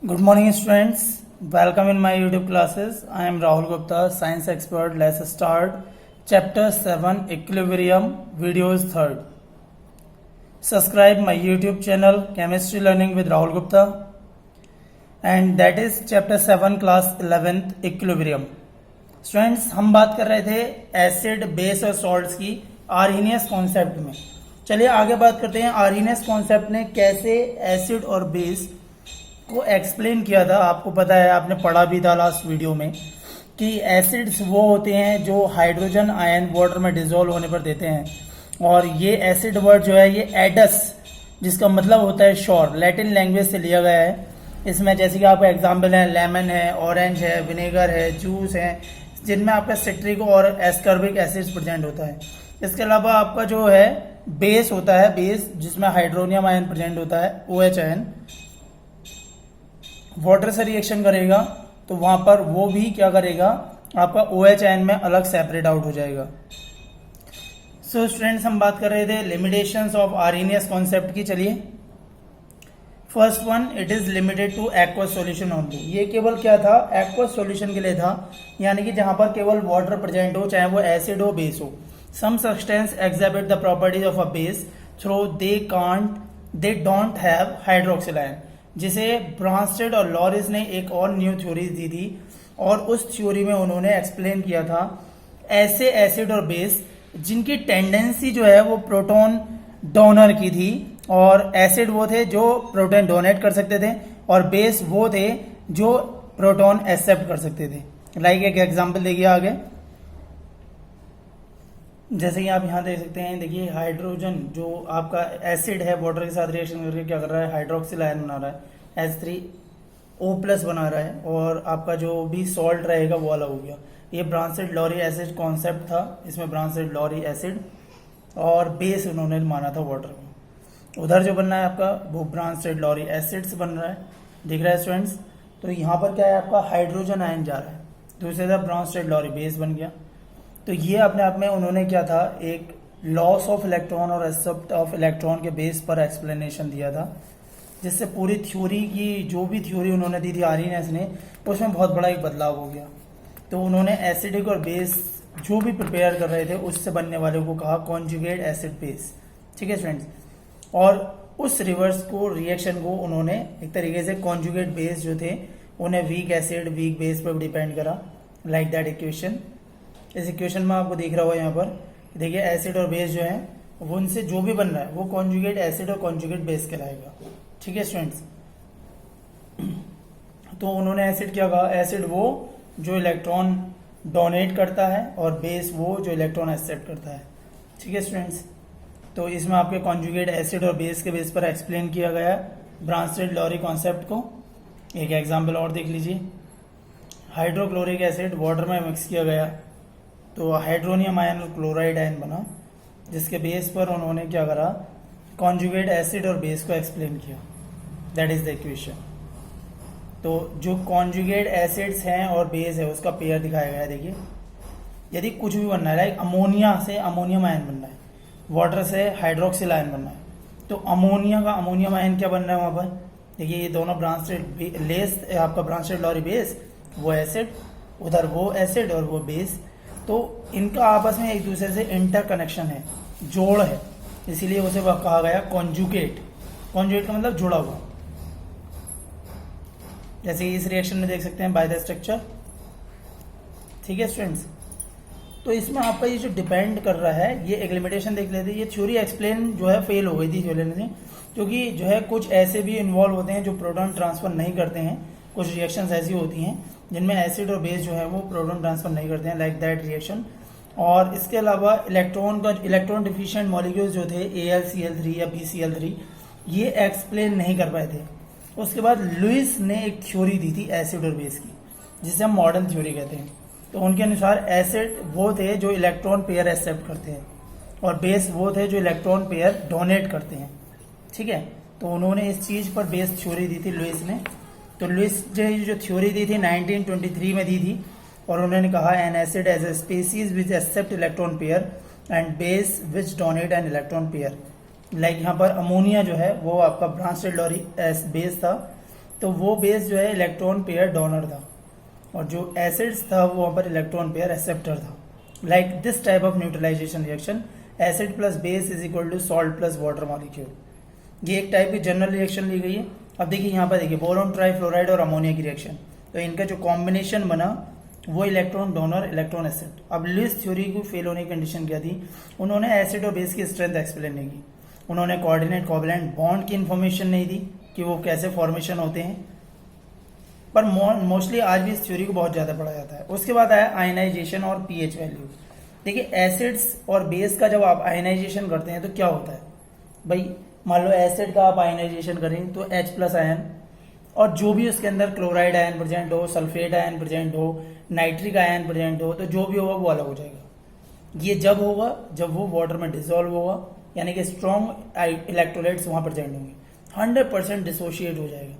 Good morning, students. Welcome in my YouTube classes. I am Rahul Gupta, science expert. Let's start. Chapter 7 Equilibrium, videos 3rd. Subscribe my YouTube channel Chemistry Learning with Rahul Gupta. And that is Chapter 7 Class 11th Equilibrium. Students हम बात कर रहे थे acid base और salts की Arrhenius concept में। चलिए आगे बात करते हैं आर्हीनियस कॉन्सेप्ट ने कैसे एसिड और बेस को एक्सप्लेन किया था। आपको पता है, आपने पढ़ा भी था लास्ट वीडियो में कि एसिड्स वो होते हैं जो हाइड्रोजन आयन वाटर में डिसॉल्व होने पर देते हैं। और ये एसिड वर्ड जो है ये एडस, जिसका मतलब होता है श्योर, लैटिन लैंग्वेज से लिया गया है। इसमें जैसे कि आपका एग्जाम्पल है लेमन है, ऑरेंज है, विनेगर है, जूस है, जिनमें आपका सिट्रिक और एस्कॉर्बिक एसिड प्रेजेंट होता है। इसके अलावा आपका जो है बेस होता है, बेस जिसमें हाइड्रोनियम आयन प्रेजेंट होता है, OH आयन वाटर से रिएक्शन करेगा तो वहां पर वो भी क्या करेगा, आपका OH आयन में अलग सेपरेट आउट हो जाएगा। सो स्टूडेंट्स हम बात कर रहे थे लिमिटेशंस ऑफ आर्हीनियस कॉन्सेप्ट की। चलिए first one, it is limited two aqueous solution only. ये केवल क्या था, एक्वस सॉल्यूशन के लिए था, यानी कि जहां पर केवल वाटर प्रेजेंट हो, चाहे वो एसिड हो बेस हो। Some substance exhibit the properties of a base though they don't have hydroxyl ion, जिसे ब्रांस्टेड और लॉरिस ने एक और न्यू थ्योरी दी थी। और उस थ्योरी में उन्होंने एक्सप्लेन किया था ऐसे एसिड और बेस जिनकी टेंडेंसी जो है वो प्रोटॉन डोनर की थी, और एसिड वो थे जो प्रोटॉन डोनेट कर सकते थे, और बेस वो थे जो प्रोटॉन एक्सेप्ट कर सकते थे। लाइक एक एग्जांपल देखिए आगे, जैसे कि आप यहाँ देख सकते हैं। देखिए हाइड्रोजन जो आपका एसिड है वाटर के साथ रिएक्शन करके क्या कर रहा है, हाइड्रोक्सिल आयन बना रहा है, H3O+ बना रहा है, और आपका जो भी सॉल्ट रहेगा वो अलग हो गया। ये ब्रांस्टेड लॉरी एसिड कॉन्सेप्ट था, इसमें ब्रांस्टेड लॉरी एसिड और बेस उन्होंने माना था वाटर में। उधर जो बन रहा है आपका वो ब्रांस्टेड लॉरी एसिड्स बन रहा है, दिख रहा है स्टूडेंट्स। तो यहाँ पर क्या है, आपका हाइड्रोजन आयन जा रहा है, दूसरे तरफ ब्रांस्टेड लॉरी बेस बन गया। तो ये अपने आप में उन्होंने क्या था, एक लॉस ऑफ इलेक्ट्रॉन और एक्सेप्ट ऑफ इलेक्ट्रॉन के बेस पर एक्सप्लेनेशन दिया था, जिससे पूरी थ्योरी की जो भी थ्योरी उन्होंने दी थी आर्हीनियस ने, उसमें बहुत बड़ा एक बदलाव हो गया। तो उन्होंने एसिडिक और बेस जो भी प्रिपेयर कर रहे थे उससे बनने वाले को कहा कॉन्जुगेट एसिड बेस। ठीक है स्टूडेंट्स, और उस रिवर्स को रिएक्शन को उन्होंने एक तरीके से कॉन्जुगेट बेस जो थे उन्हें वीक एसिड वीक बेस पर डिपेंड करा। लाइक दैट इक्वेशन, इस इक्वेशन में आपको दिख रहा होगा यहाँ पर, देखिए एसिड और बेस जो है वो उनसे जो भी बन रहा है वो कॉन्जुगेट एसिड और कॉन्जुगेट बेस कहलाएगा। ठीक है स्टूडेंट्स, तो उन्होंने एसिड क्या कहा, एसिड वो जो इलेक्ट्रॉन डोनेट करता है और बेस वो जो इलेक्ट्रॉन एक्सेप्ट करता है। ठीक है स्टूडेंट्स, तो इसमें आपके कॉन्जुगेट एसिड और बेस के बेस पर एक्सप्लेन किया गया ब्रांस्टेड लॉरी कॉन्सेप्ट को। एक एग्जांपल और देख लीजिए, हाइड्रोक्लोरिक एसिड वाटर में मिक्स किया गया तो हाइड्रोनियम आयन और क्लोराइड आयन बना, जिसके बेस पर उन्होंने क्या करा, कॉन्जुगेट एसिड और बेस को एक्सप्लेन किया। That is the equation. तो जो कॉन्जुगेट एसिड्स हैं और बेस है उसका पेयर दिखाया गया है। देखिए यदि कुछ भी बनना है, लाइक अमोनिया से अमोनियम आयन बनना है, वाटर से हाइड्रोक्सिल आयन बनना है, तो अमोनिया का अमोनियम आयन क्या बन रहा है वहां पर, देखिए ये दोनों ब्रांस्टेड लेस आपका ब्रांस्टेड लॉरी बेस, वो एसिड, उधर वो एसिड और वो बेस। तो इनका आपस में एक दूसरे से इंटर कनेक्शन है, जोड़ है, इसीलिए उसे कहा गया कॉन्जुगेट। कॉन्जुगेट का मतलब जुड़ा हुआ। जैसे इस रिएक्शन में देख सकते हैं बाय द स्ट्रक्चर। ठीक है स्टूडेंट्स, तो इसमें आपका ये जो डिपेंड कर रहा है, ये एक लिमिटेशन देख लेते हैं। ये थ्योरी एक्सप्लेन जो है फेल हो गई थी थ्योरी से, क्योंकि जो है कुछ ऐसे भी इन्वॉल्व होते हैं जो प्रोटॉन ट्रांसफर नहीं करते हैं। कुछ रिएक्शंस ऐसी होती हैं जिनमें एसिड और बेस जो है वो प्रोटॉन ट्रांसफर नहीं करते हैं, लाइक दैट रिएक्शन। और इसके अलावा इलेक्ट्रॉन डिफिशिएंट मॉलिक्यूल्स जो थे AlCl3 या BCl3, ये एक्सप्लेन नहीं कर पाए थे। उसके बाद लुइस ने एक थ्योरी दी थी एसिड और बेस की, जिसे हम मॉडर्न थ्योरी कहते हैं। तो उनके अनुसार एसिड वो थे जो इलेक्ट्रॉन पेयर एक्सेप्ट करते हैं, और बेस वो थे जो इलेक्ट्रॉन पेयर डोनेट करते हैं। ठीक है, तो उन्होंने इस चीज पर बेस थ्योरी दी थी लुइस ने। तो लुइस जो थ्योरी दी थी 1923 में दी थी, और उन्होंने कहा an acid as a species which accept electron pair and base which donate an electron pair. Like यहाँ पर अमोनिया जो है वो आपका ब्रांस्टेड लॉरी बेस था, तो वो बेस जो है इलेक्ट्रॉन पेयर डोनर था, और जो एसिड्स था वो वहाँ पर इलेक्ट्रॉन पेयर एक्सेप्टर था। Like this type of neutralisation reaction acid plus base is equal to salt plus water molecule, ये एक टाइप की जनरल रिएक्शन ली गई है। अब देखिए यहाँ पर देखिए बोरोन ट्राइफ्लोराइड और अमोनिया की रिएक्शन, तो इनका जो कॉम्बिनेशन बना वो इलेक्ट्रॉन डोनर इलेक्ट्रॉन एसिड। अब लुईस थ्योरी को फेल होने की कंडीशन क्या थी, उन्होंने एसिड और बेस की स्ट्रेंथ एक्सप्लेन नहीं की, उन्होंने कोऑर्डिनेट कोवैलेंट बॉन्ड की इन्फॉर्मेशन नहीं दी कि वो कैसे फॉर्मेशन होते हैं, पर मोस्टली आज भी इस थ्योरी को बहुत ज़्यादा पढ़ा जाता है। उसके बाद आया आयनाइजेशन और पीएच वैल्यू। देखिए एसिड्स और बेस का जब आप आयनाइजेशन करते हैं तो क्या होता है भाई, मान लो एसिड का आप आयनाइजेशन करें तो H प्लस आयन, और जो भी उसके अंदर क्लोराइड आयन प्रेजेंट हो, सल्फेट आयन प्रेजेंट हो, नाइट्रिक आयन प्रेजेंट हो, तो जो भी होगा वो अलग हो जाएगा। ये जब होगा जब वो वाटर में डिसॉल्व होगा, यानी कि स्ट्रॉन्ग इलेक्ट्रोलाइट्स वहां प्रेजेंट होंगे, 100% डिसोशिएट हो जाएगा,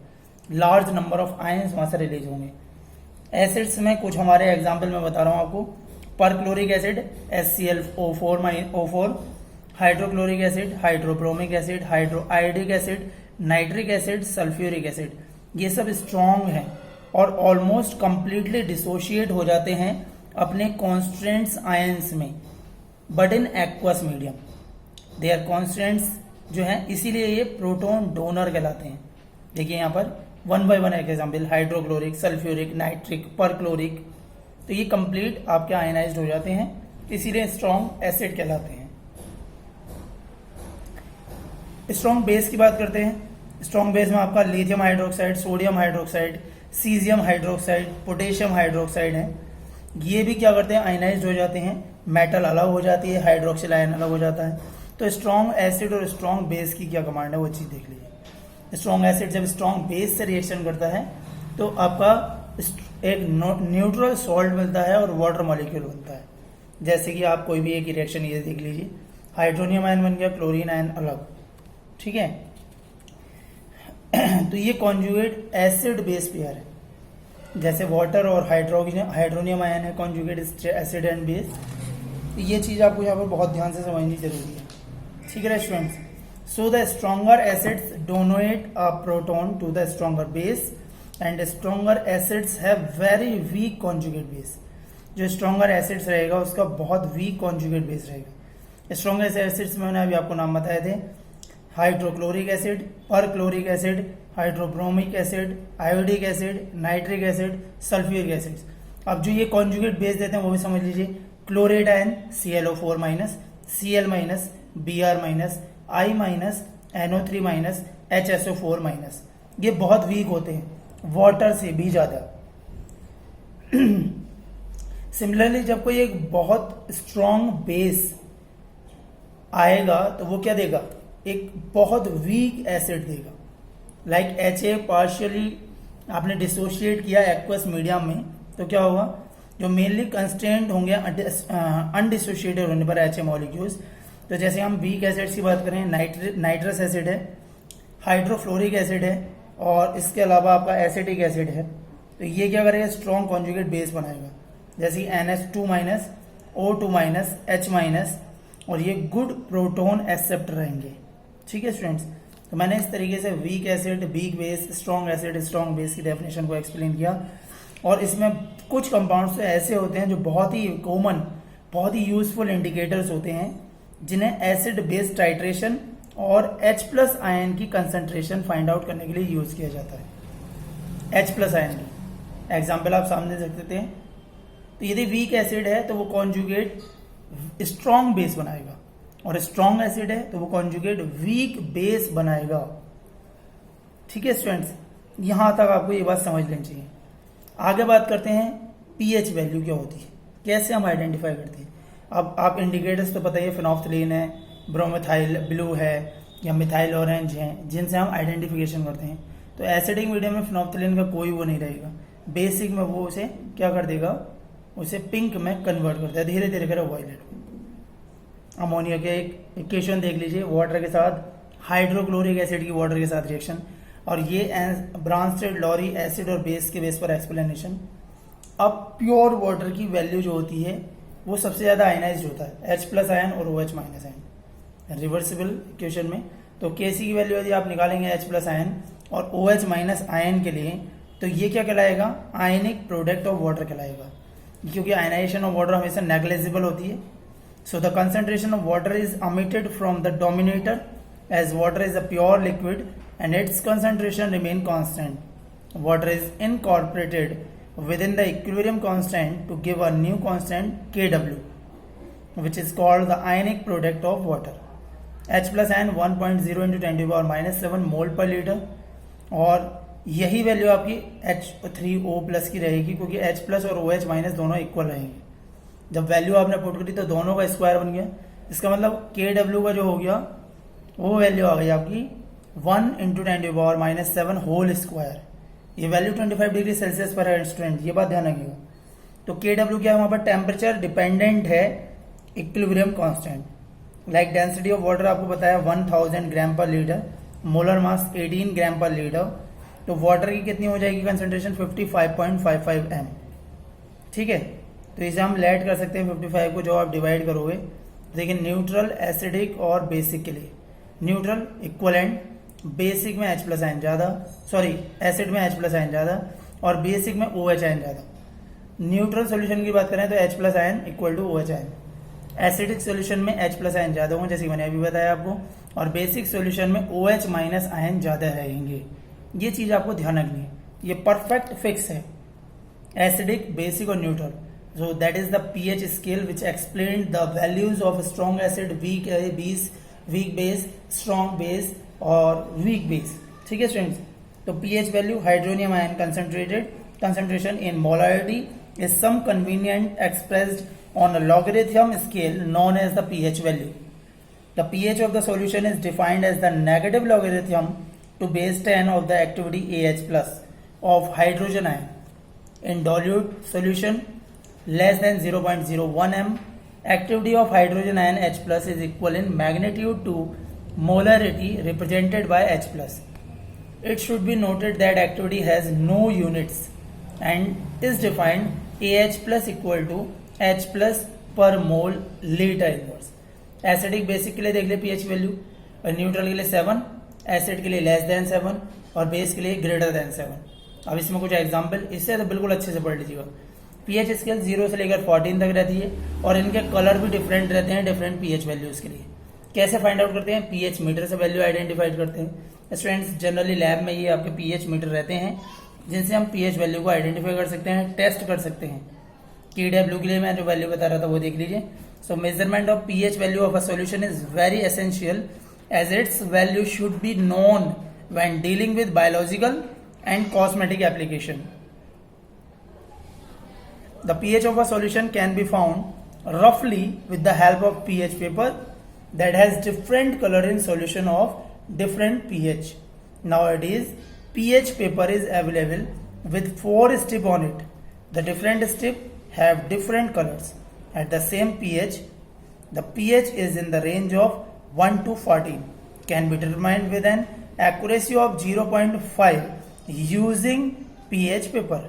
लार्ज नंबर ऑफ आयंस वहां से रिलीज होंगे। एसिड्स में कुछ हमारे एग्जाम्पल में बता रहा हूं आपको, perchloric acid HClO4, hydrochloric acid, hydrobromic acid, hydroiodic acid, nitric acid, sulphuric acid, ये सब स्ट्रॉन्ग हैं और ऑलमोस्ट कंप्लीटली डिसोशिएट हो जाते हैं अपने कॉन्स्टेंट्स आयंस में, but in aqueous medium they are constants जो हैं, इसीलिए ये प्रोटॉन डोनर कहलाते हैं। देखिए यहाँ पर 1 by 1 example, hydrochloric, sulphuric, nitric, perchloric, तो ये कंप्लीट आपके आयनाइज्ड हो जाते हैं, इसीलिए स्ट्रॉन्ग एसिड कहलाते हैं। स्ट्रॉन्ग बेस की बात करते हैं। स्ट्रॉन्ग बेस में आपका lithium hydroxide, sodium hydroxide, caesium hydroxide, potassium hydroxide है, ये भी क्या करते हैं, आयनाइज्ड हो जाते हैं, मेटल अलग हो जाती है, हाइड्रोक्सिल आयन अलग हो जाता है। तो स्ट्रॉन्ग एसिड और स्ट्रॉन्ग बेस की क्या कमांड है वो चीज देख लीजिए। स्ट्रॉन्ग एसिड जब स्ट्रॉन्ग बेस से रिएक्शन करता है तो आपका एक न्यूट्रल सॉल्ट मिलता है और वाटर मॉलिक्यूल बनता है। जैसे कि आप कोई भी एक रिएक्शन ये देख लीजिए, हाइड्रोनियम आयन बन गया, क्लोरीन आयन अलग, ठीक है। तो ये कॉन्जुगेट एसिड बेस पेयर है, जैसे वाटर और हाइड्रोनियम आयन है कॉन्जुगेट एसिड एंड बेस। तो ये चीज आपको यहाँ पर बहुत ध्यान से समझनी जरूरी है, ठीक है students. So the stronger acids donate a proton to the stronger base and stronger acids have very weak conjugate base. जो स्ट्रॉन्गर एसिड्स रहेगा उसका बहुत वीक कॉन्जुगेट बेस रहेगा। स्ट्रॉन्गर एसिड्स में मैंने अभी आपको नाम बताए थे, hydrochloric acid, perchloric acid, hydrobromic acid, iodic acid, nitric acid, sulphuric acid. अब जो ये कॉन्जुगेट बेस देते हैं वो भी समझ लीजिए, chloride ion ClO4 minus, Cl minus, Br minus, I minus, NO3 minus, HSO4 minus, ये बहुत वीक होते हैं, वाटर से भी ज्यादा। सिमिलरली जब कोई एक बहुत स्ट्रॉन्ग बेस आएगा तो वो क्या देगा, एक बहुत वीक एसिड देगा। लाइक HA पार्शियली आपने डिसोशिएट किया एक्वस मीडियम में, तो क्या होगा, जो मेनली कंस्टेंट होंगे अनडिसोशिएटेड होने पर HA मॉलिक्यूल्स। तो जैसे हम वीक एसिड्स की बात करें, नाइट्रस एसिड है, हाइड्रोफ्लोरिक एसिड है, और इसके अलावा आपका एसिटिक एसिड है। तो ये क्या करेगा, स्ट्रॉन्ग कॉन्जुगेट बेस बनाएगा, जैसे NH2 minus, O2 minus, H minus, और ये गुड प्रोटॉन एक्सेप्टर रहेंगे, ठीक है स्टूडेंट्स। तो मैंने इस तरीके से weak acid, weak base, strong acid, strong base की डेफिनेशन को एक्सप्लेन किया। और इसमें कुछ कंपाउंड्स तो ऐसे होते हैं जो बहुत ही कॉमन, बहुत ही यूजफुल इंडिकेटर्स होते हैं, जिन्हें एसिड बेस टाइट्रेशन और H प्लस आयन की कंसंट्रेशन फाइंड आउट करने के लिए यूज किया जाता है। H प्लस आयन की एग्जाम्पल आप सामने देख सकते हैं। तो यदि वीक एसिड है तो वो कॉन्जुगेट स्ट्रॉन्ग बेस बनाएगा, और स्ट्रॉन्ग एसिड है तो वो कॉन्जुगेट वीक बेस बनाएगा, ठीक है स्टूडेंट्स। यहां तक आपको ये बात समझ लेनी चाहिए। आगे बात करते हैं पीएच वैल्यू क्या होती है, कैसे हम आइडेंटिफाई करते हैं। अब आप इंडिकेटर्स तो पता ही है, फिनोफ्थलीन है, ब्रोमेथाइल ब्लू है, या मिथाइल ऑरेंज है, जिनसे हम आइडेंटिफिकेशन करते हैं। तो एसिडिक मीडियम में फिनोफ्थलीन का कोई वो नहीं रहेगा, बेसिक में वो उसे क्या कर देगा, उसे पिंक में कन्वर्ट करता है, धीरे धीरे कर वायलेट। अमोनिया के एक इक्वेशन देख लीजिए, वाटर के साथ हाइड्रोक्लोरिक एसिड की वाटर के साथ रिएक्शन, और ये ब्रांस्टेड लॉरी एसिड और बेस के बेस पर एक्सप्लेनेशन। अब प्योर वाटर की वैल्यू जो होती है वो सबसे ज्यादा आयनाइज्ड होता है, H प्लस आयन और OH minus ion reversible equation में। तो Kc की वैल्यू यदि आप निकालेंगे H प्लस आयन और OH माइनस आयन के लिए, तो ये क्या कहलाएगा, आयनिक प्रोडक्ट ऑफ वाटर कहलाएगा, क्योंकि आयनाइजेशन ऑफ वाटर हमेशा नेग्लिजिबल होती है. So the concentration of water is omitted from the denominator as water is a pure liquid and its concentration remain constant. Water is incorporated within the equilibrium constant to give a new constant Kw, which is called the ionic product of water. H plus ion 1.0 into 10 to the power minus 7 mole per liter, और यही value आपकी H3O plus की रहेगी, क्योंकि H plus और OH minus दोनों equal रहेंगे. जब वैल्यू आपने पुट करी तो दोनों का स्क्वायर बन गया. इसका मतलब Kw का जो हो गया वो वैल्यू आ गई आपकी 1 into 10 to the power minus 7 whole square. ये वैल्यू 25 डिग्री सेल्सियस पर है स्टूडेंट, ये बात ध्यान रखिएगा. तो Kw क्या है, वहां पर टेम्परेचर डिपेंडेंट है equilibrium constant. Like density of water आपको बताया 1000 ग्राम पर लीटर, मोलर मास 18 ग्राम पर लीटर. तो वाटर की कितनी हो जाएगी कंसेंट्रेशन, 55.55 m. ठीक है, तो इसे हम लेट कर सकते हैं 55 को, जो आप डिवाइड करोगे. देखिए न्यूट्रल, एसिडिक और बेसिक के लिए, न्यूट्रल इक्वलेंट, बेसिक में H प्लस आयन ज्यादा, सॉरी एसिड में H प्लस आयन ज्यादा और बेसिक में OH आयन ज्यादा. न्यूट्रल सॉल्यूशन की बात करें तो H plus ion equal to OH ion. Acidic solution में H प्लस आयन ज्यादा होंगे, जैसे मैंने अभी बताया आपको, और बेसिक सॉल्यूशन में OH माइनस आयन ज्यादा रहेंगे. ये चीज आपको ध्यान रखनी है, ये परफेक्ट फिक्स है, एसिडिक, बेसिक और neutral. So that is the pH scale which explained the values of strong acid, weak base, strong base और weak base. ठीक है स्टूडेंट्स, तो pH value hydronium ion concentration in molarity is some convenient expressed on a logarithm scale known as the pH value. The pH of the solution is defined as the negative logarithm to base 10 of the activity AH plus of hydrogen ion in dilute solution less than 0.01 m. Activity of hydrogen ion H plus is equal in magnitude to molarity represented by H plus. It should be noted that activity has no units and is defined AH plus equal to H plus per mole liter inverse. Acidic basic के लिए देख ले pH value, और neutral के लिए 7, acid के लिए less than 7 और बेस के लिए ग्रेटर देन 7. अब इसमें कुछ एग्जांपल, इससे तो बिल्कुल अच्छे से पढ़ लीजिएगा. pH स्केल 0 से लेकर 14 तक रहती है और इनके कलर भी डिफरेंट रहते हैं डिफरेंट pH वैल्यूज के लिए. कैसे फाइंड आउट करते हैं, pH मीटर से वैल्यू आइडेंटिफाइड करते हैं. स्टूडेंट्स जनरली लैब में ये आपके pH मीटर रहते हैं जिनसे हम pH वैल्यू को आइडेंटिफाई कर सकते हैं, टेस्ट कर सकते हैं. Kw के लिए मैं जो वैल्यू बता रहा था वो देख लीजिए. So measurement of pH value of a solution is very essential as its value should be known when dealing with biological and cosmetic application. The pH of a solution can be found roughly with the help of pH paper that has different color in solution of different pH. Nowadays, pH paper is available with 4 strips on it. The different strips have different colors. At the same pH, the pH is in the range of 1 to 14, can be determined with an accuracy of 0.5 using pH paper.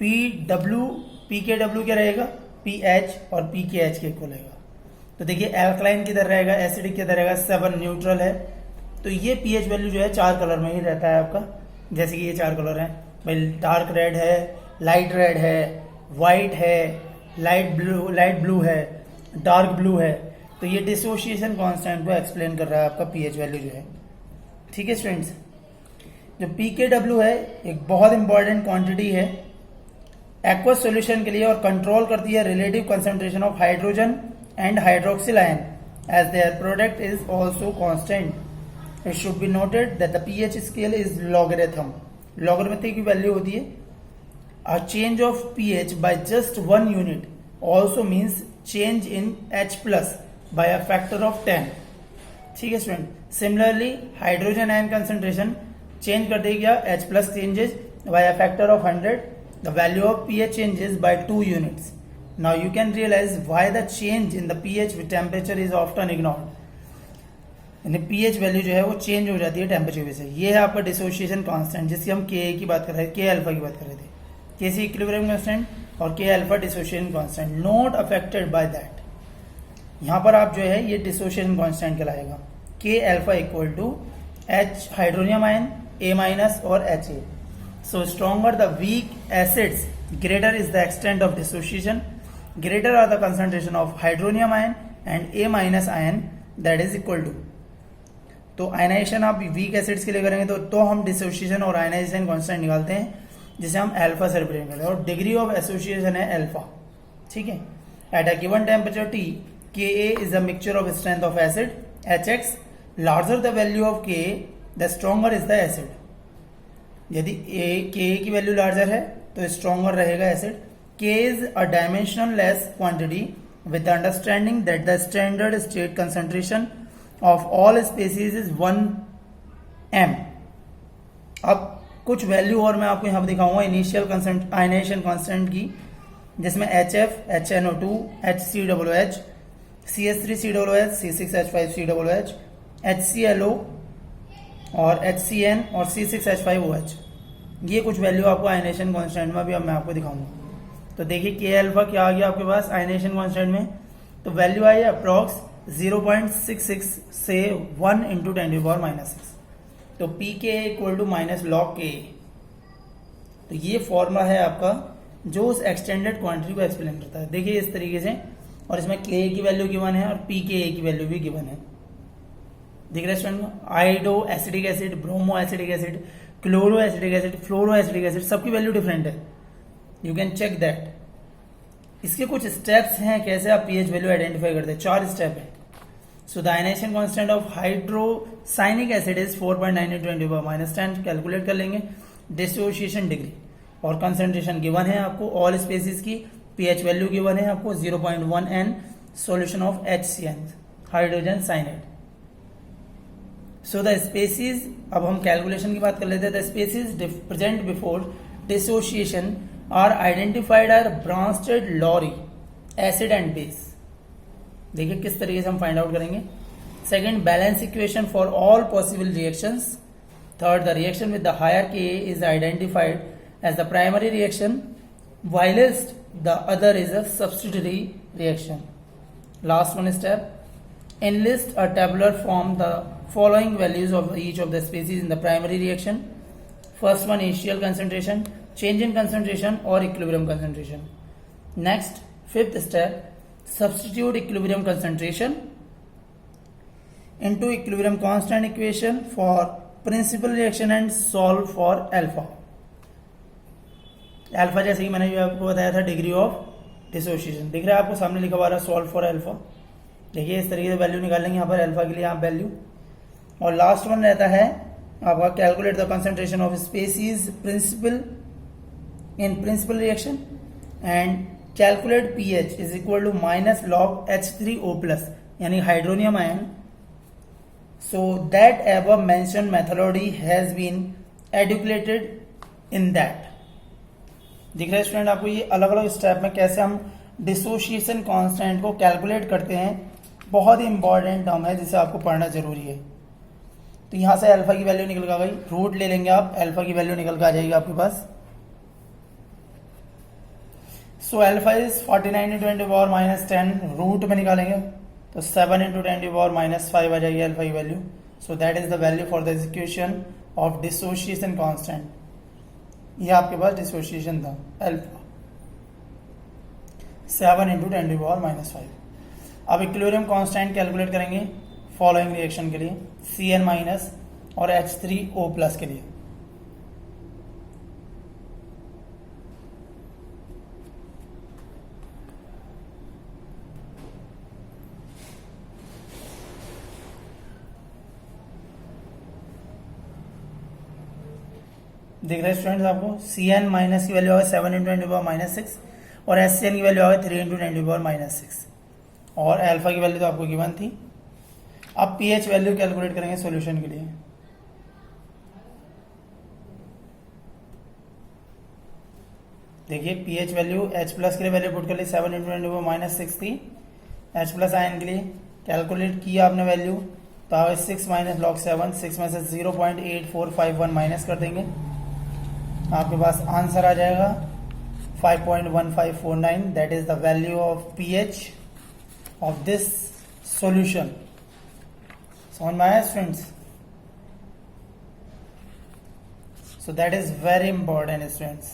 pKw क्या रहेगा, pH और pKh के equal रहेगा. तो देखिए alkaline किधर रहेगा, acidic किधर रहेगा, 7 न्यूट्रल है. तो ये pH वैल्यू जो है 4 कलर में ही रहता है आपका, जैसे कि ये 4 कलर हैं भाई, डार्क रेड है, लाइट रेड है, व्हाइट है, लाइट ब्लू है, डार्क ब्लू है. तो ये डिसोसिएशन कांस्टेंट को एक्सप्लेन कर रहा है आपका pH वैल्यू जो है. ठीक है स्टूडेंट्स, जो pKw है एक बहुत इंपॉर्टेंट क्वांटिटी है एक्वस सॉल्यूशन के लिए और कंट्रोल करती है relative concentration of hydrogen and hydroxyl ion as their product is also constant. It should be noted that the pH scale is logarithm. Logarithmic की वैल्यू होती है. A change of pH by just 1 unit also means change in H plus by a factor of 10. ठीक है student. Similarly hydrogen ion concentration change कर देगी क्या, H plus changes by a factor of 100. The value of pH changes by 2 units. Now you can realize why the change in the pH with temperature is often ignored. यानी pH value जो है वो change हो जाती है temperature की वजह से. ये है आपका डिसोसिएशन कांस्टेंट जिसकी हम Ka की बात कर रहे थे, K अल्फा की बात कर रहे थे. Kc इक्विलिब्रियम कांस्टेंट और K alpha dissociation constant not affected by that. यहां पर आप जो है ये डिसोसिएशन कांस्टेंट कहलाएगा. K alpha equal to H hydronium ion A minus or Ha. So stronger the weak acids, greater is the extent of dissociation, greater are the concentration of hydronium ion and A minus ion, that is equal to. तो ionization आप weak acids के लिए करेंगे तो हम dissociation और ionization constant निकालते हैं जिसे हम अल्फा से रिप्रेजेंट करते हैं और डिग्री ऑफ एसोसिएशन है अल्फा. ठीक है. At a given temperature T, Ka is the mixture of strength of acid Hx. Larger the value of Ka, the stronger is the acid. यदि Ka की value larger है तो stronger रहेगा acid. K is a dimensionless quantity with the understanding that the standard state concentration of all species is 1 m. अब कुछ value और मैं आपको यहाँ पर दिखाऊंगा इनिशियल आयनाइजेशन कांस्टेंट की, जिसमें HF, HNO2, HCOOH, CH3COOH, C6H5COOH, HClO और HCN और C6H5OH. ये कुछ वैल्यू आपको आयनाइजेशन कांस्टेंट में भी अब मैं आपको दिखाऊंगा. तो देखिए के अल्फा क्या आ गया आपके पास आयनाइजेशन कांस्टेंट में. तो वैल्यू आई है अप्रॉक्स 0.66 से 1 × 10⁻⁻⁶. तो पी के इक्वल टू माइनस लॉग के. तो ये फॉर्मूला है आपका जो उस एक्सटेंडेड क्वांटिटी को एक्सप्लेन करता है. देखिए इस तरीके से, और इसमें के की वैल्यू गिवन है और पी के की वैल्यू भी गिवन है. दिख रहा है student. Iodo acidic acid, bromo acidic acid, chloro acidic acid, fluoro acidic acid, सबकी वैल्यू डिफरेंट है. You can check that. इसके कुछ स्टेप्स हैं कैसे आप पीएच वैल्यू आइडेंटिफाई करते हैं. 4 स्टेप है. So the ionisation constant of hydrocyanic acid is 4.9 × 10⁻⁻10. Calculate कर लेंगे. डिसोसिएशन डिग्री और कंसंट्रेशन गिवन है आपको ऑल स्पेसीज की. पीएच वैल्यू गिवन है आपको 0.1 N. Solution of HCN, hydrogen cyanide. So the species, अब हम कैलकुलेशन की बात कर लेते हैं. The species present before dissociation are identified are branched Lowry acid and base. देखिए किस तरीके से हम फाइंड आउट करेंगे. Second, balance equation for all possible reactions. Third, the reaction with the higher K is identified as the primary reaction whilst the other is a substitutory reaction. Last one step, enlist a tabular form the following values of each of the species in the primary reaction. First one, initial concentration, change in concentration or equilibrium concentration. Next, fifth step, substitute equilibrium concentration into equilibrium constant equation for principal reaction and solve for alpha. Alpha जैसे कि मैंने जो आपको बताया था degree of dissociation. दिख रहा है आपको सामने लिखा हुआ है सॉल्व फॉर अल्फा. देखिए इस तरीके से वैल्यू निकालेंगे यहाँ पर अल्फा के लिए आप वैल्यू. और लास्ट वन रहता है आपका calculate the concentration of species principal in principal reaction and calculate pH is equal to minus log H3O+, यानी hydronium ion. So that above mentioned methodology has been educated in that. दिख रहा है student आपको ये अलग अलग step में कैसे हम डिसोसिएशन कांस्टेंट को कैलकुलेट करते हैं. बहुत ही इंपॉर्टेंट टर्म है जिसे आपको पढ़ना जरूरी है. तो यहां से अल्फा की वैल्यू निकल के आ गई. रूट ले लेंगे आप, अल्फा की वैल्यू निकल के आ जाएगी आपके पास. So alpha is 49 × 10⁻⁻10. रूट में निकालेंगे तो 7 × 10⁻⁻5 आ जाएगी अल्फा की value. So that is the value for the equation of dissociation constant. ये आपके पास डिसोसिएशन था अल्फा 7 × 10⁻⁻5. अब इक्विलिब्रियम कांस्टेंट कैलकुलेट करेंगे फॉलोइंग रिएक्शन के लिए, Cn- और H3O+ के लिए. दिख रहा है स्टूडेंट्स आपको Cn- की वैल्यू है 7 × 10⁻⁶ और Hcn की वैल्यू है 3 × 10⁻⁶. और अल्फा की वैल्यू तो आपको गिवन थी. अब पीएच वैल्यू कैलकुलेट करेंगे सॉल्यूशन के लिए. देखिए पीएच वैल्यू H+ के लिए वैल्यू पुट कर ली 7 × 10⁻⁶ थी. H+ आयन के लिए कैलकुलेट किया आपने वैल्यू तो आगे 6 - log 7, 6 में से 0.8451 माइनस कर देंगे. आपके पास आंसर आ जाएगा 5.1549. That is the value of pH of this solution. समझ में आया students. So that is very important students,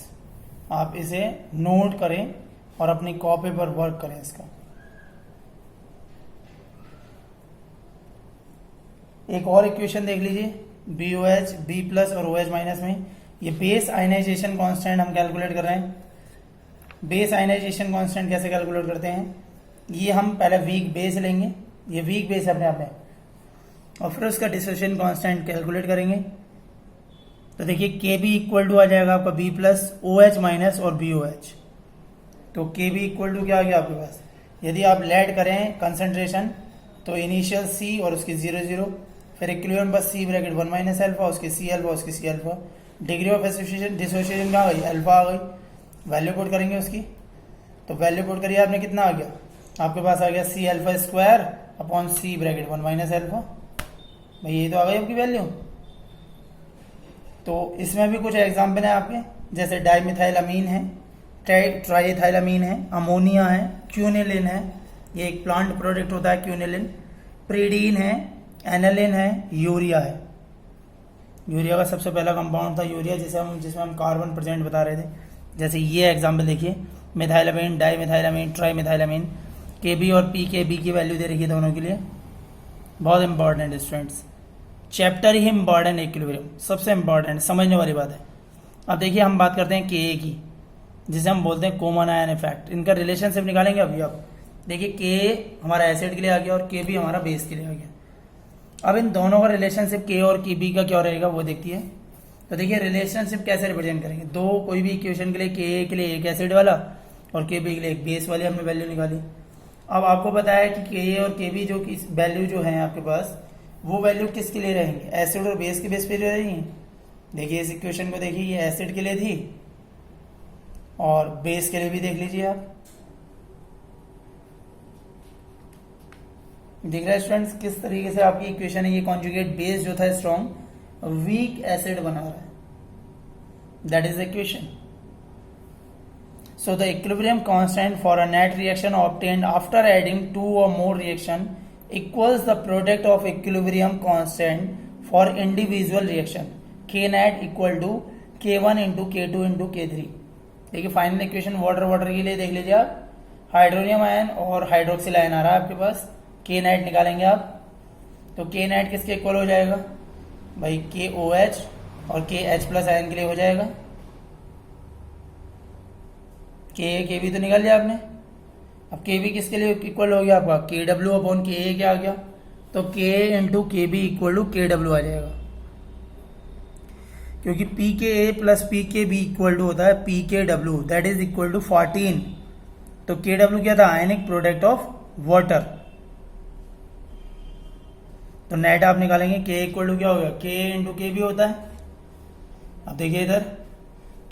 आप इसे नोट करें और अपनी कॉपी पर वर्क करें इसका। एक और इक्वेशन देख लीजिए, BOH B प्लस और OH माइनस में ये बेस आयनाइजेशन कांस्टेंट हम कैलकुलेट कर रहे हैं। बेस आयनाइजेशन कांस्टेंट कैसे कैलकुलेट करते हैं, ये हम पहले वीक बेस लेंगे, ये वीक बेस अपने आप में, और फिर उसका डिसोसिएशन कांस्टेंट कैलकुलेट करेंगे। तो देखिए KB इक्वल टू आ जाएगा आपका B प्लस OH माइनस और BOH। तो KB इक्वल टू क्या आ गया आपके पास, यदि आप लेट करें कंसंट्रेशन तो इनिशियल C और उसकी 0 फिर इक्विलिब्रियम बस C ब्रैकेट 1 माइनस अल्फा, उसके C अल्फा, उसकी C alpha, degree of dissociation क्या आ गई, अल्फा आ गई। वैल्यू पुट करेंगे उसकी, तो वैल्यू पुट करिए आपने, कितना आ गया आपके पास, आ गया C alpha square upon C bracket 1 minus alpha. भाई ये तो आ गई आपकी वैल्यू। तो इसमें भी कुछ एग्जाम्पल हैं आपके, जैसे डाइमिथाइलामीन है, ट्राइथाइलामीन है, अमोनिया है, क्यूनिलिन है, ये एक प्लांट प्रोडक्ट होता है क्यूनिलिन, प्रीडीन है, एनालिन है, यूरिया है। यूरिया का सबसे पहला कंपाउंड था यूरिया, जिसमें हम कार्बन प्रेजेंट बता रहे थे। जैसे ये एग्जाम्पल देखिए, मिथाइलामीन, डाइमिथाइलामीन, ट्राइमिथाइलामीन, KB और PKB की वैल्यू दे रखी है दोनों के लिए। बहुत इंपॉर्टेंट स्टूडेंट्स, चैप्टर ही इंपॉर्टेंट, इक्विलिब्रियम सबसे इंपॉर्टेंट, समझने वाली बात है। अब देखिए हम बात करते हैं Ka की, जिसे हम बोलते हैं कॉमन आयन इफेक्ट। इनका रिलेशनशिप निकालेंगे अभी। आप देखिए Ka हमारा एसिड के लिए आ गया और KB हमारा बेस के लिए आ गया। अब इन दोनों का रिलेशनशिप K और KB का क्या रहेगा वो देखती है। तो देखिए रिलेशनशिप कैसे रिप्रेजेंट करेंगे, दो कोई भी इक्वेशन के लिए Ka के लिए एक एसिड वाला और KB के लिए एक बेस वाली हमने वैल्यू निकाली। अब आपको पता है कि Ka और KB जो की वैल्यू जो है आपके पास, वो वैल्यू किसके लिए रहेंगे, एसिड और बेस के बेस पे रहेंगी। देखिए इस इक्वेशन को देखिए, ये एसिड के लिए थी और बेस के लिए भी देख लीजिए आप। देख रहे हैं स्टूडेंट्स किस तरीके से आपकी इक्वेशन है। ये कॉन्जुगेट बेस जो था स्ट्रॉन्ग, वीक एसिड बना रहा है, that is equation. So the equilibrium constant for a net reaction obtained after adding two or more reaction equals the product of equilibrium constant for individual reaction. K net equal to K1 into K2 into K3। देखिए final equation water के लिए देख लीजिए आप, hydronium ion और hydroxyl ion आ रहा है आपके पास। K net निकालेंगे आप, तो K net किसके इक्वल हो जाएगा भाई, KOH और KH प्लस आयन के लिए हो जाएगा। KB तो निकाल लिया आपने। अब KB किसके लिए इक्वल हो गया आपका, KW अपॉन KA क्या आ गया, तो K into KB equal to KW आ जाएगा, क्योंकि PKA plus PKB equal to होता है PKW, that is equal to 14। तो KW क्या था, आयनिक प्रोडक्ट ऑफ वाटर। तो नेट आप निकालेंगे, K इक्वल टू क्या हो गया, K इंटू KB होता है। अब देखिए इधर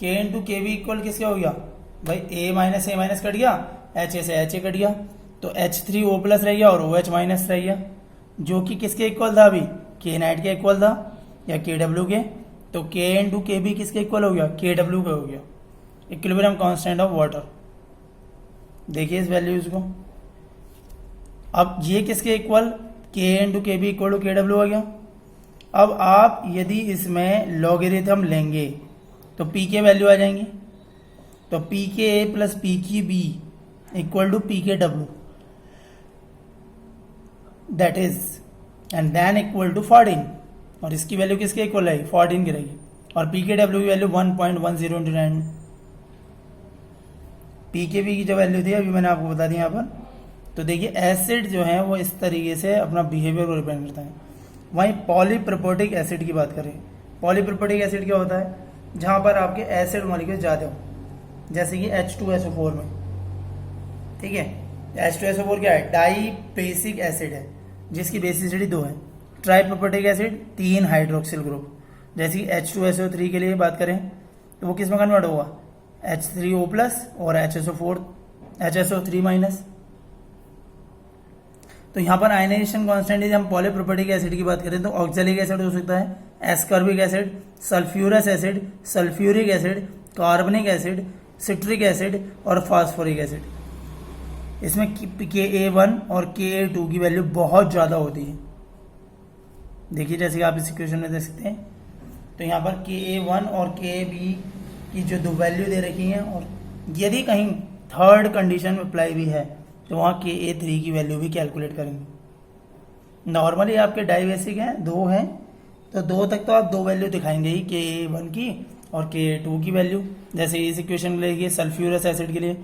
K इंटू KB इक्वल किसका हो गया भाई, A माइनस कट गया, HA से HA कट गया, तो H3O प्लस रह गया और OH माइनस रह गया, जो कि किसके इक्वल था अभी, K नेट के इक्वल था या KW के। तो K इंटू KB किसके इक्वल हो गया, KW का हो गया, इक्विलिब्रियम कांस्टेंट ऑफ वाटर। देखिए इस वैल्यूज को। अब ये किसके equal, K into KB equal to KW हो गया। अब आप यदि इसमें लॉगरिथम लेंगे तो P के वैल्यू आ जाएंगी, तो PKA plus PKB equal to PKW, that is and then equal to 14, और इसकी वैल्यू किसके इक्वल रहेगी, 14 की रहेगी, और PKW की वैल्यू 1.10 into 9। PKB की जो वैल्यू थी अभी मैंने आपको बता दी यहाँ पर। तो देखिए एसिड जो है वो इस तरीके से अपना बिहेवियर को रिप्रेजेंट करता है। वहीं पॉलीप्रोपोटिक एसिड की बात करें, पॉलीप्रोपोटिक एसिड क्या होता है, जहां पर आपके एसिड मॉलिक्यूल ज्यादा हो, जैसे कि H2SO4 में, ठीक है। H2SO4 क्या है, डाई बेसिक एसिड है, जिसकी बेसिसिटी 2 है। ट्राइप्रोपोटिक एसिड 3 हाइड्रोक्सिल ग्रुप, जैसे कि H2SO3 के लिए बात करें तो वो किस में कन्वर्ट होगा, H3O प्लस और HSO3 माइनस। तो यहाँ पर आयनाइजेशन कांस्टेंट यदि हम पॉलीप्रोपोटिक एसिड की बात करें तो ऑक्जेलिक एसिड हो सकता है, ascorbic acid, sulphurous acid, sulphuric acid, कार्बनिक एसिड, सिट्रिक एसिड और फास्फोरिक एसिड। इसमें Ka1 और Ka2 की वैल्यू बहुत ज़्यादा होती है। देखिए जैसे कि आप इस इक्वेशन में देख सकते हैं। तो यहाँ पर Ka1 और Kb की जो 2 वैल्यू दे रखी हैं, और यदि कहीं थर्ड कंडीशन अप्लाई भी है तो वहाँ Ka3 की वैल्यू भी कैलकुलेट करेंगे। नॉर्मली आपके डाइवेसिक हैं 2 हैं, तो 2 तक तो आप 2 वैल्यू दिखाएंगे ही, Ka1 की और Ka2 की वैल्यू, जैसे इस इक्वेशन के लिए सल्फ्यूरस एसिड के लिए।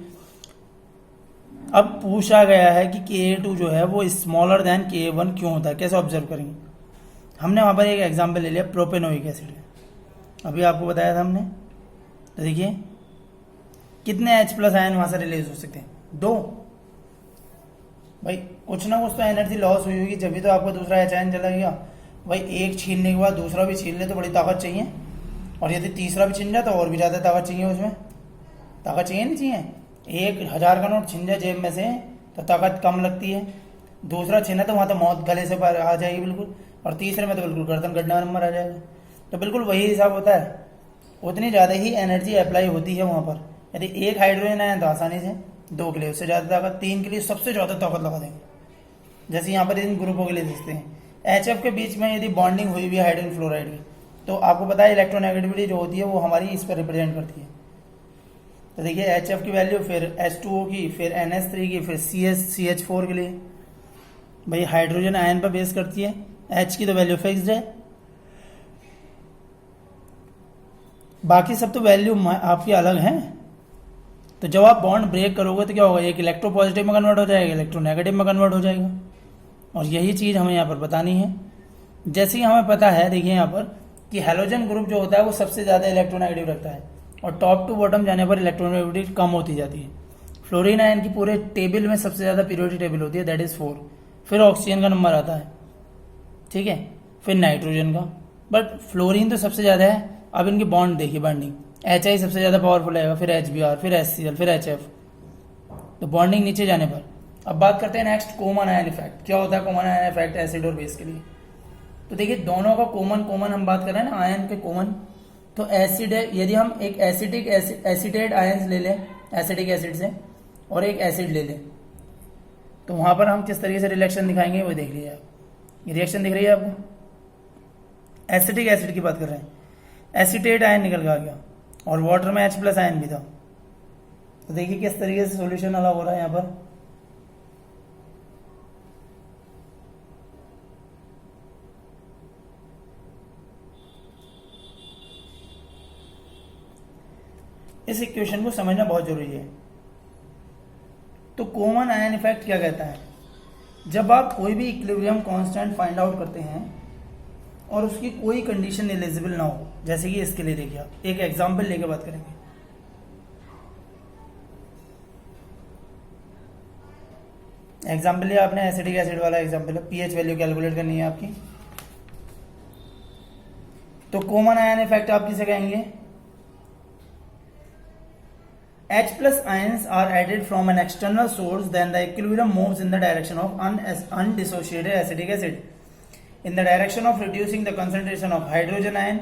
अब पूछा गया है कि Ka2 जो है वो स्मॉलर देन Ka1 क्यों होता है, कैसे ऑब्जर्व करेंगे। हमने वहाँ पर एक एग्जांपल ले लिया प्रोपेनोइक एसिड, अभी आपको बताया था हमने। तो देखिए कितने H+ आयन वहाँ से रिलीज हो सकते हैं, 2। भाई कुछ ना कुछ तो एनर्जी लॉस हुई होगी, जब भी तो आपका दूसरा H आयन चला गया। भाई एक छीनने के बाद दूसरा भी छीन ले तो बड़ी ताकत चाहिए, और यदि तीसरा भी छीन जाए तो और भी ज़्यादा ताकत चाहिए। उसमें ताकत चाहिए नहीं चाहिए? 1000 का नोट छिन जाए जेब में से तो ताकत कम लगती है, दूसरा छीना तो वहाँ तो मौत गले से पार आ जाएगी बिल्कुल, और तीसरे में तो बिल्कुल गर्दन कटना नंबर आ जाएगा। तो बिल्कुल वही हिसाब होता है, उतनी ज़्यादा ही एनर्जी अप्लाई होती है वहाँ पर। यदि एक हाइड्रोजन आयन तो आसानी से 2 के लिए उससे ज़्यादा ताकत, 3 के लिए सबसे ज़्यादा ताकत लगा देंगे, जैसे यहाँ पर इन ग्रुपों के लिए देखते हैं। HF के बीच में यदि बॉन्डिंग हुई हुई है हाइड्रोजन फ्लोराइड की, तो आपको पता है इलेक्ट्रोनेगेटिविटी जो होती है वो हमारी इस पर रिप्रेजेंट करती है। तो देखिए HF की वैल्यू, फिर H2O की, फिर NH3 की, फिर CH4 के लिए भाई हाइड्रोजन आयन पर बेस करती है। H की तो वैल्यू फिक्स्ड है, बाकी सब तो वैल्यू आपकी अलग हैं। तो जब आप बॉन्ड ब्रेक करोगे तो क्या होगा, एक इलेक्ट्रो पॉजिटिव में कन्वर्ट हो जाएगा, इलेक्ट्रो नेगेटिव में कन्वर्ट हो जाएगा, और यही चीज़ हमें यहाँ पर बतानी है। जैसे ही हमें पता है, देखिए यहाँ पर कि हैलोजन ग्रुप जो होता है वो सबसे ज़्यादा इलेक्ट्रोनेगेटिव रखता है, और टॉप टू बॉटम जाने पर इलेक्ट्रोनेगेटिविटी कम होती जाती है। फ्लोरीन आयन की पूरे टेबल में सबसे ज़्यादा पीरियोडिक टेबल होती है, दैट इज़ 4। फिर ऑक्सीजन का नंबर आता है, ठीक है, फिर नाइट्रोजन का, बट फ्लोरीन तो सबसे ज़्यादा है। अब इनकी बॉन्ड देखिए, बॉन्डिंग HI सबसे ज़्यादा पावरफुल आएगा, फिर HBr, फिर HCl, फिर HF, तो बॉन्डिंग नीचे जाने पर। अब बात करते हैं नेक्स्ट कॉमन आयन इफेक्ट। क्या होता है कॉमन आयन इफेक्ट एसिड और बेस के लिए? तो देखिए दोनों का कॉमन हम बात कर रहे हैं ना, आयन के कॉमन। तो एसिड है, यदि हम एक एसिटेट आयन ले लें एसिटिक एसिड से, और एक एसिड ले लें, तो वहां पर हम किस तरीके से रिएक्शन दिखाएंगे वो देख लीजिए आप। ये रिएक्शन दिख रही है आपको? एसिटिक एसिड की बात कर रहे हैं, एसिटेट आयन निकल के आ गया, और वाटर में H+ आयन भी था। तो देखिए किस तरीके से सॉल्यूशन अलग हो रहा है यहाँ पर। इस इक्वेशन को समझना बहुत जरूरी है। तो कॉमन आयन इफेक्ट क्या कहता है? जब आप कोई भी इक्विलिब्रियम कांस्टेंट फाइंड आउट करते हैं और उसकी कोई कंडीशन एलिजिबल ना हो, जैसे कि इसके लिए देखिए आप एक एग्जांपल लेके बात करेंगे। एग्जांपल लिया आपने, एसिटिक एसिड वाला एग्जांपल है, पीएच वैल्यू कैलकुलेट करनी है आपकी। तो कॉमन आयन इफेक्ट आप किसे कहेंगे? H+ ions are added from an external source, then the equilibrium moves in the direction of undissociated acetic acid, in the direction of reducing the concentration of hydrogen ion.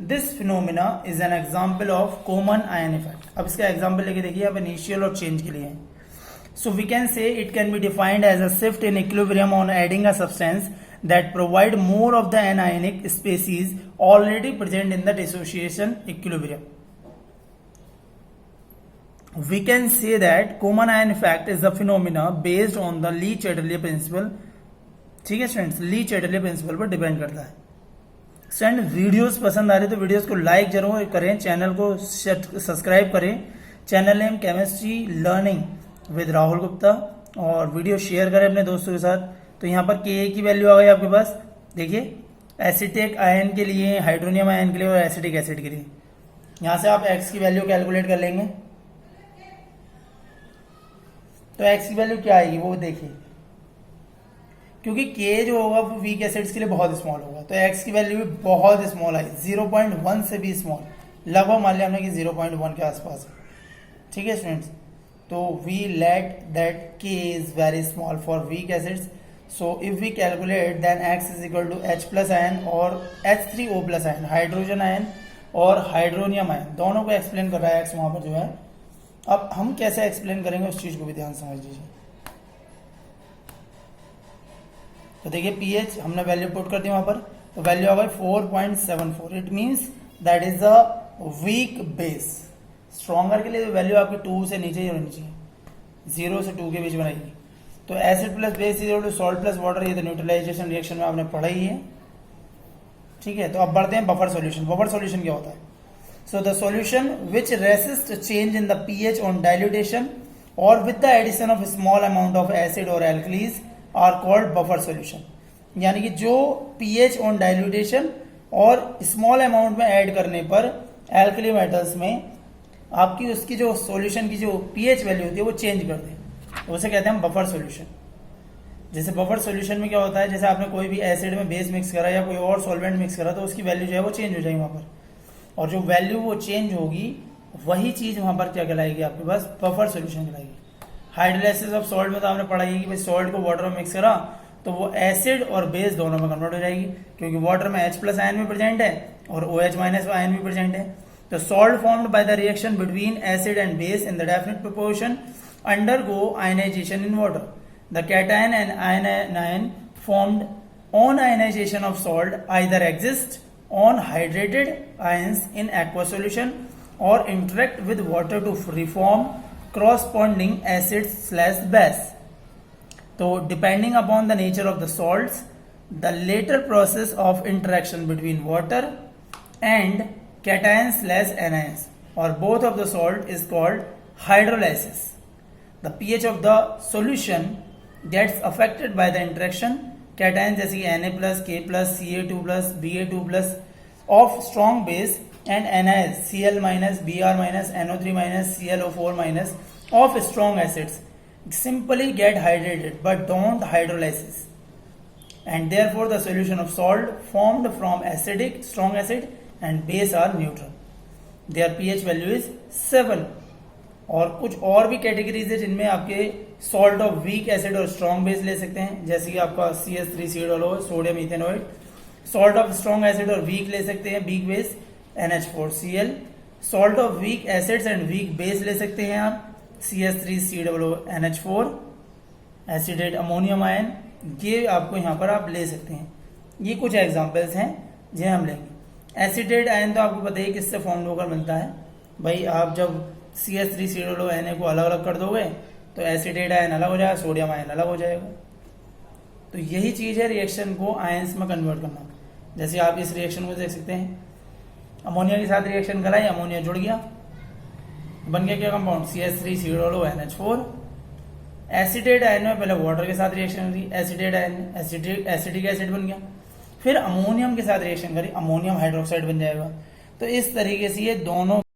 This phenomena is an example of common ion effect. अब इसका example लेके देखिए आप, initial और change के लिए। So we can say it can be defined as a shift in equilibrium on adding a substance that provide more of the anionic species already present in the dissociation equilibrium. We can say that common ion effect is the phenomena based on the Lee-Chatterley principle. ठीक है students, ली-चैटरले principal पर depend करता है। Student videos पसंद आ रहे तो videos को like जरूर करें, चैनल को सब्सक्राइब करें। Channel name chemistry learning with Rahul Gupta, और वीडियो शेयर करें अपने दोस्तों के साथ। तो यहाँ पर Ka की वैल्यू आ गई आपके पास, देखिए एसिटिक आयन के लिए, हाइड्रोनियम आयन के लिए और एसिटिक एसिड के लिए। यहाँ से आप X की वैल्यू कैलकुलेट कर लेंगे। तो X की वैल्यू क्या आएगी वो देखिए, क्योंकि K जो होगा वो वीक एसिड्स के लिए बहुत स्मॉल होगा, तो X की वैल्यू भी बहुत स्मॉल आई, 0.1 से भी स्मॉल, लगभग मान लिया हमने कि 0.1 के आसपास। ठीक है स्टूडेंट्स, तो we let that K is very small for weak acids. So if we calculate then X is equal to H+ ion और H3O+ आयन, हाइड्रोजन आयन और हाइड्रोनियम आयन, दोनों को एक्सप्लेन कर रहा है X वहां पर जो है। अब हम कैसे एक्सप्लेन करेंगे उस चीज को भी ध्यान समझ लीजिए। तो देखिए पीएच हमने वैल्यू पुट कर दी वहां पर तो वैल्यू आ गई 4.74। It means that is the weak base. Stronger के लिए वैल्यू आपकी 2 से नीचे ही होनी चाहिए, 0 से 2 के बीच बनाइए। तो acid plus base is equal to salt plus water, ये तो न्यूट्रलाइजेशन रिएक्शन में आपने पढ़ा ही है, ठीक है। तो अब बढ़ते हैं बफर सॉल्यूशन। बफर सॉल्यूशन क्या होता है? So the solution which resist change in the pH on dilution और with the addition of small amount of acid और alkalies are called buffer solution. यानी कि जो पीएच ऑन डाइल्यूटेशन और small amount में ऐड करने पर एल्कली मेटल्स में आपकी उसकी जो सॉल्यूशन की जो पीएच वैल्यू होती है वो चेंज कर दे, तो उसे कहते हैं बफर सॉल्यूशन। जैसे बफर सॉल्यूशन में क्या होता है, जैसे आपने कोई भी एसिड में बेस मिक्स करा या कोई और सॉल्वेंट मिक्स करा तो उसकी वैल्यू जो है वो चेंज हो जाएगी वहां पर, और जो वैल्यू वो चेंज होगी वही चीज वहां पर क्या कहलाएगी, आपके पास बफर सॉल्यूशन कहलाएगी। हाइड्रोलाइसिस ऑफ सॉल्ट में तो आपने पढ़ा है कि भाई सॉल्ट को वाटर में मिक्स करा तो वो एसिड और बेस दोनों में कन्वर्ट हो जाएगी, क्योंकि वाटर में H प्लस आयन भी प्रेजेंट है और OH माइनस आयन भी प्रेजेंट है। तो salt formed by the reaction between acid and base in the definite proportion undergo ionization in water. The cation and anion formed on ionization of salt either exist on hydrated ions in aqueous solution or interact with water to reform corresponding acids/base. So depending upon the nature of the salts, the later process of interaction between water and cations/anions or both of the salt is called hydrolysis. The pH of the solution gets affected by the interaction cations जैसे कि Na plus, K plus, Ca2 plus, Ba2 plus of strong base and anions Cl minus, Br minus, NO3 minus, ClO4 minus of strong acids simply get hydrated but don't hydrolysis, and therefore the solution of salt formed from acidic strong acid and base are neutral. Their pH value is 7. और कुछ और भी categories है जिनमें आपके salt of weak acid और strong base ले सकते हैं, जैसे कि आपका CH3COO sodium ethanoid. Salt of strong acid और वीक ले सकते हैं weak base NH4Cl। Salt of weak acids and weak base ले सकते हैं आप CH3COO NH4, acetate ammonium ion, ये आपको यहाँ पर आप ले सकते हैं। ये कुछ एग्जाम्पल्स हैं जिन्हें हम लेंगे। एसिडेट आयन तो आपको पता है किससे फॉर्म होकर बनता है भाई, आप जब CH3COO Na को अलग अलग कर दोगे तो एसिडेट आयन अलग हो जाएगा, सोडियम आयन अलग हो जाएगा। तो यही चीज है रिएक्शन को आयंस में कन्वर्ट करना। जैसे आप इस रिएक्शन को देख सकते हैं, अमोनिया के साथ रिएक्शन कराई, अमोनिया जुड़ गया, बन गया क्या compound CH3COO NH4। Acetate ion में पहले वाटर के साथ रिएक्शन करी, एसिडेट आयन एसिडिक एसिड बन गया, फिर अमोनियम के साथ रिएक्शन करी, अमोनियम हाइड्रोक्साइड बन जाएगा। तो इस तरीके से ये दोनों